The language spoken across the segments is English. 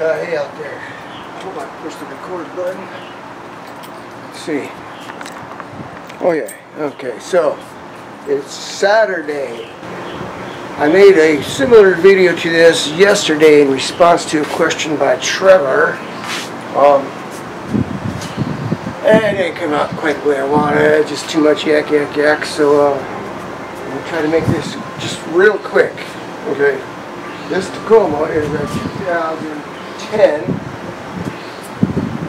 Hey out there. Hold on, push the record button. Let's see. Oh yeah, okay, so it's Saturday. I made a similar video to this yesterday in response to a question by Trevor. And it didn't come out quite the way I wanted, just too much yak, so I'm going to try to make this just real quick. Okay, this Tacoma is a 2010.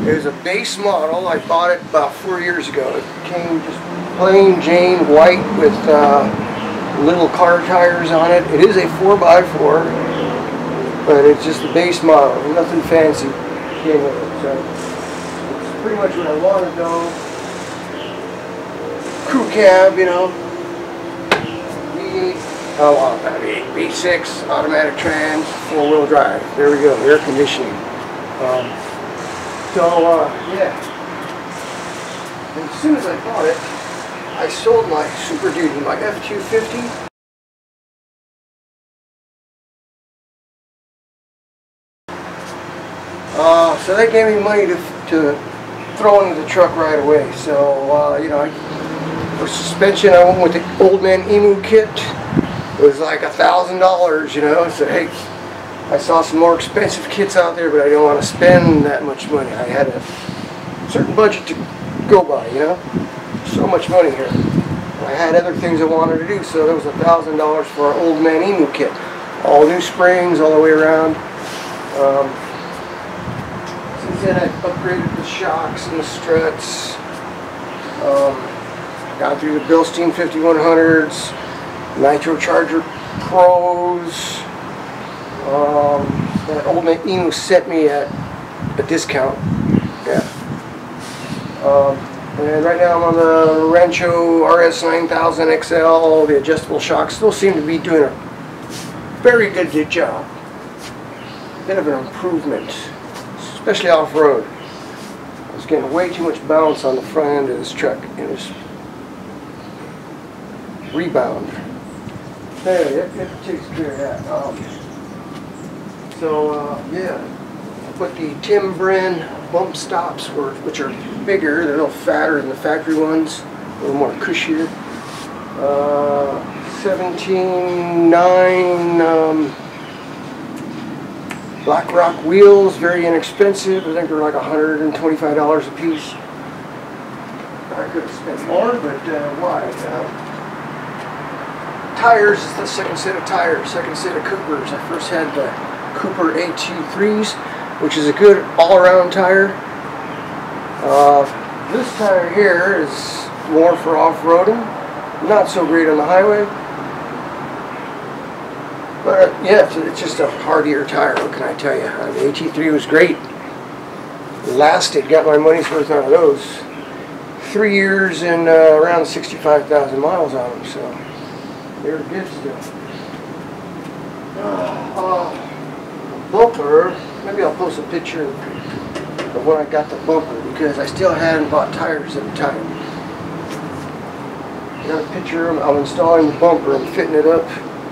It is a base model. I bought it about 4 years ago. It came just plain Jane white with little car tires on it. It is a 4x4, but it's just the base model. Nothing fancy came with it. So it's pretty much what I wanted though. Crew cab, you know. V6, automatic trans, 4-wheel drive. There we go, air conditioning. Yeah. And as soon as I bought it, I sold my Super Duty, my F-250. So that gave me money to throw into the truck right away. So, you know, for suspension, I went with the Old Man Emu kit. It was like $1,000, you know. So hey, I saw some more expensive kits out there, but I didn't want to spend that much money. I had a certain budget to go by, you know. So much money here. I had other things I wanted to do, so there was $1,000 for our Old Man Emu kit. All new springs all the way around. Since then I've upgraded the shocks and the struts. Got through the Bilstein 5100s, Nitro Charger Pros. That Old Man Emu sent me at a discount. Yeah. And right now I'm on the Rancho RS 9000 XL. The adjustable shocks still seem to be doing a very good job. Bit of an improvement, especially off-road. I was getting way too much bounce on the front end of this truck and this rebound. There, it takes care of that. Yeah, I put the Tim Bren bump stops, which are bigger, they're a little fatter than the factory ones, a little more cushier. 17.9 Black Rock wheels, very inexpensive. I think they're like $125 a piece. I could have spent more, but why? Tires is the second set of tires, second set of Coopers. I first had the Cooper A23s, which is a good all-around tire. This tire here is more for off-roading, not so great on the highway. But yeah, it's just a hardier tire, what can I tell you? The AT3 was great. Lasted, got my money's worth out of those. 3 years and around 65,000 miles on them, so they were good still. Bumper, maybe I'll post a picture of when I got the bumper because I still hadn't bought tires at the time. I got a picture of I'm installing the bumper, I'm fitting it up,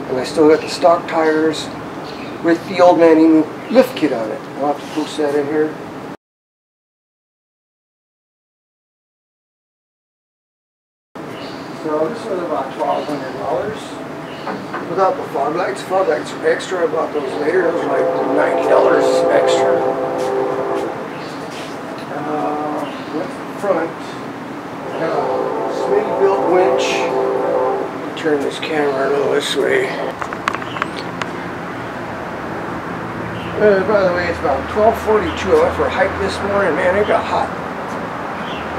and I still got the stock tires with the Old Man Emu lift kit on it. I'll have to post that in here. So this was about $1,200 without the fog lights. Fog lights are extra. I bought those later. Those were like $90 extra. What's the front? Smitty built winch. Turn this camera a little this way. By the way, it's about 12:42. I went for a hike this morning. Man, it got hot.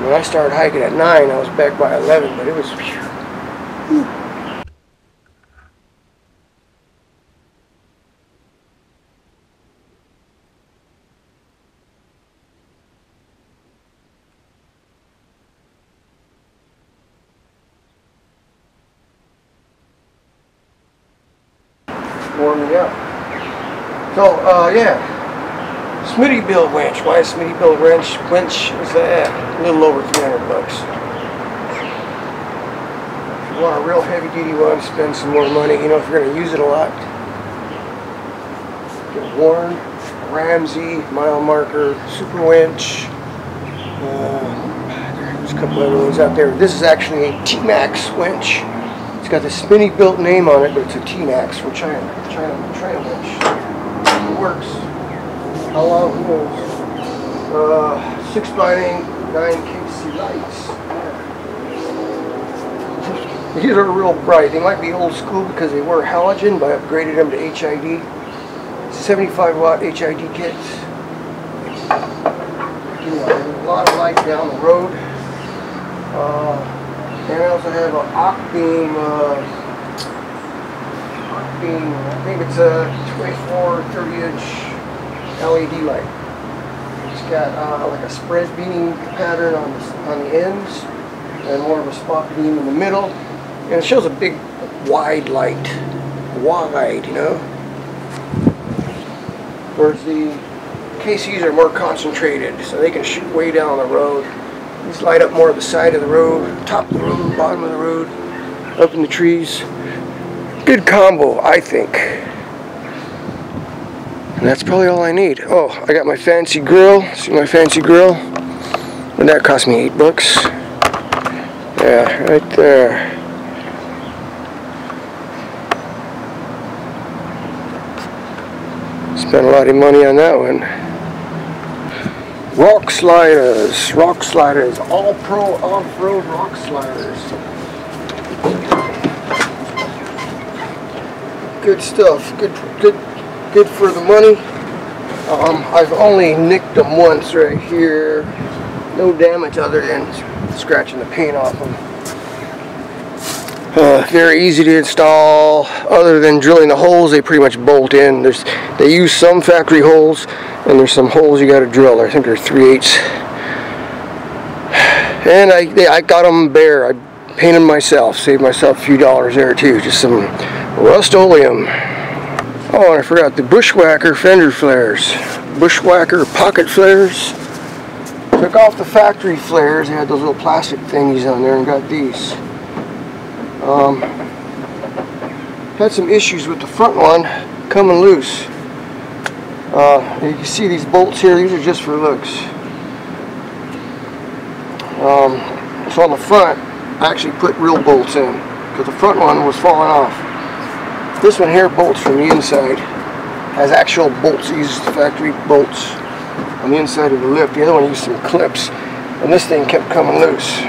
When I started hiking at 9, I was back by 11, but it was phew. Warm me up. So, yeah. Smitty build winch. Why Smitty build winch is a little over $300. If you want a real heavy duty one, spend some more money. You know, if you're going to use it a lot, get worn. Ramsey, mile marker, super winch. There's a couple other ones out there. This is actually a T-Max winch. It's got the spinny built name on it, but it's a T-Max from China. China winch. It works. How long? Who knows? 6x9 KC lights. These are real bright. They might be old school because they were halogen, but I upgraded them to HID. 75 watt HID kits. A lot of light down the road. And I also have an Ocbeam, I think it's a 24, 30-inch LED light. It's got like a spread beam pattern on the ends and more of a spot beam in the middle. And it shows a big wide light. Wide, you know. Whereas the KCs are more concentrated, so they can shoot way down the road. These light up more of the side of the road, top of the road, bottom of the road, up in the trees. Good combo, I think. And that's probably all I need. Oh, I got my fancy grill. See my fancy grill? And that cost me $8. Yeah, right there. Spent a lot of money on that one. Rock sliders, all pro off-road rock sliders. Good stuff, good for the money. I've only nicked them once right here. No damage other than scratching the paint off them. Very easy to install. Other than drilling the holes, they pretty much bolt in. They use some factory holes, and there's some holes you got to drill. I think they're 3/8. And I got them bare. I painted them myself. Saved myself a few dollars there too. Just some Rust-Oleum. Oh, and I forgot the Bushwhacker fender flares. Bushwhacker pocket flares. Took off the factory flares. They had those little plastic thingies on there and got these. Had some issues with the front one coming loose. You can see these bolts here. These are just for looks. So on the front, I actually put real bolts in because the front one was falling off. This one here bolts from the inside. Has actual bolts. It uses the factory bolts on the inside of the lip. The other one used some clips, and this thing kept coming loose.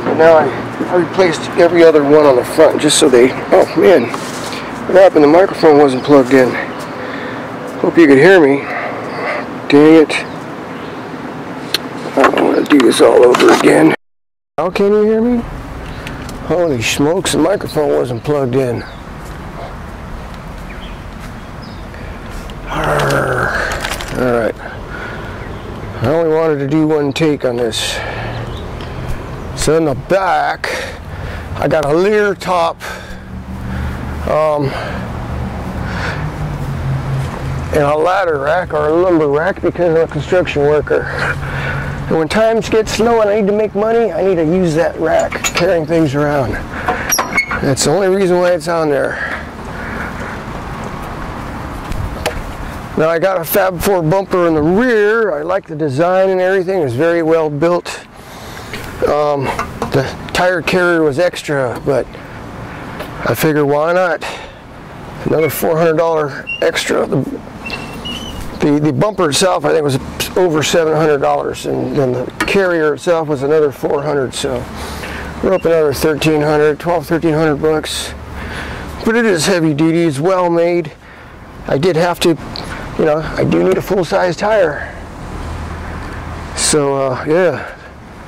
And now I replaced every other one on the front just so they. Oh man, what happened? The microphone wasn't plugged in. Hope you could hear me. Dang it. I don't want to do this all over again. How can you hear me? Holy smokes, the microphone wasn't plugged in. Alright. I only wanted to do one take on this. So in the back, I got a Lear top and a ladder rack or a lumber rack because I'm a construction worker. And when times get slow and I need to make money, I need to use that rack carrying things around. That's the only reason why it's on there. Now I got a Fab 4 bumper in the rear. I like the design and everything. It's very well built. The tire carrier was extra, but I figured why not? Another $400 extra. The bumper itself, I think, was over $700, and then the carrier itself was another $400. So we're up another $1,300 bucks. But it is heavy duty. It's well made. I did have to, you know, I do need a full-size tire. So yeah,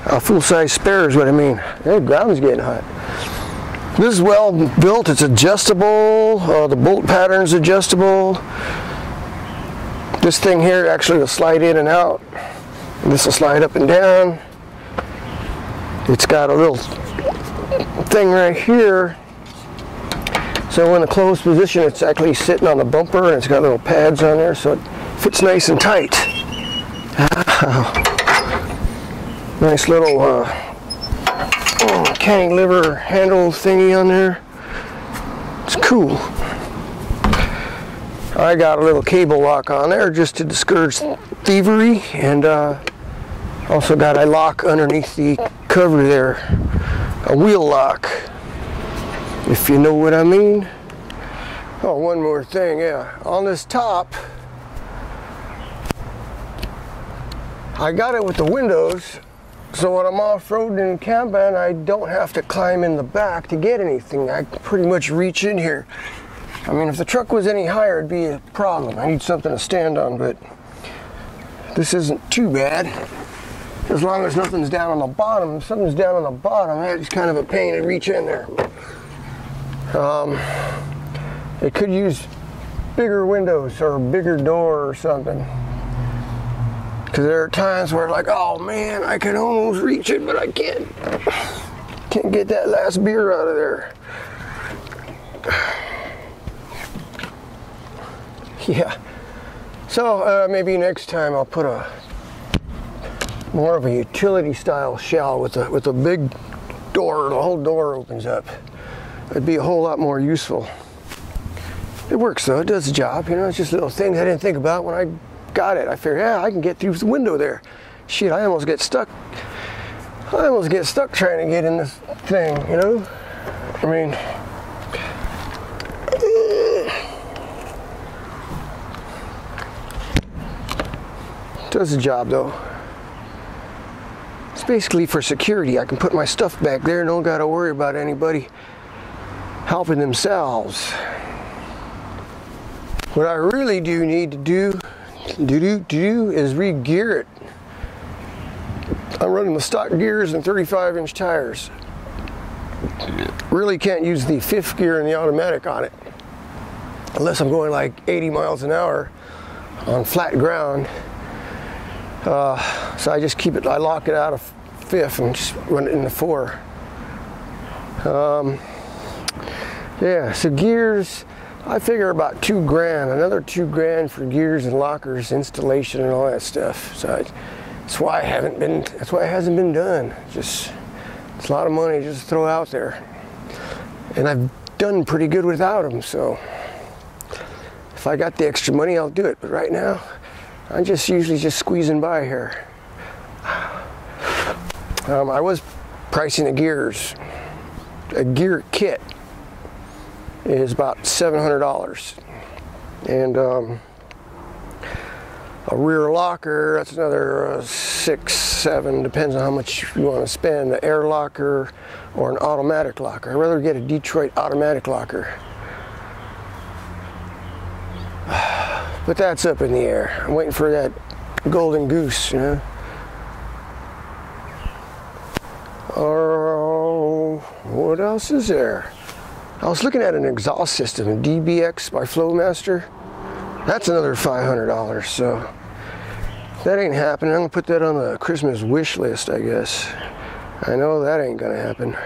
a full-size spare is what I mean. The ground's getting hot. This is well built. It's adjustable. The bolt pattern's adjustable. This thing here actually will slide in and out. This will slide up and down. It's got a little thing right here. So in a closed position, it's actually sitting on the bumper, and it's got little pads on there, so it fits nice and tight. Nice little cantilever handle thingy on there. It's cool. I got a little cable lock on there just to discourage thievery, and also got a lock underneath the cover there, a wheel lock, if you know what I mean. Oh, one more thing, yeah, on this top, I got it with the windows, so when I'm off-roading and camping, I don't have to climb in the back to get anything. I can pretty much reach in here. I mean, if the truck was any higher, it'd be a problem. I need something to stand on, but this isn't too bad. As long as nothing's down on the bottom. If something's down on the bottom, it's kind of a pain to reach in there. It could use bigger windows or a bigger door or something. Because there are times where like, oh man, I can almost reach it, but I can't get that last beer out of there. Yeah, so maybe next time I'll put more of a utility style shell with a big door. The whole door opens up. It'd be a whole lot more useful. It works though, it does the job. You know, it's just little things I didn't think about when I got it. I figured, yeah, I can get through the window there. Shit, I almost get stuck. I almost get stuck trying to get in this thing, you know? I mean, does the job though. It's basically for security. I can put my stuff back there and don't gotta worry about anybody helping themselves. What I really do need to do is re-gear it. I'm running the stock gears and 35-inch tires. Really can't use the 5th gear in the automatic on it unless I'm going like 80 miles an hour on flat ground. So I just keep it, I lock it out of 5th and just run it into 4. Yeah, so gears, I figure about $2 grand, another $2 grand for gears and lockers, installation and all that stuff. So that's why it hasn't been done. Just, it's a lot of money just to throw out there. And I've done pretty good without them, so if I got the extra money, I'll do it. But right now, I'm just usually just squeezing by here. I was pricing the gears. A gear kit is about $700, and a rear locker, that's another $6, $7, depends on how much you want to spend. An air locker or an automatic locker. I'd rather get a Detroit automatic locker. But that's up in the air. I'm waiting for that golden goose, you know. Oh, what else is there? I was looking at an exhaust system, a DBX by Flowmaster. That's another $500, so that ain't happening. I'm gonna put that on the Christmas wish list, I guess. I know that ain't gonna happen.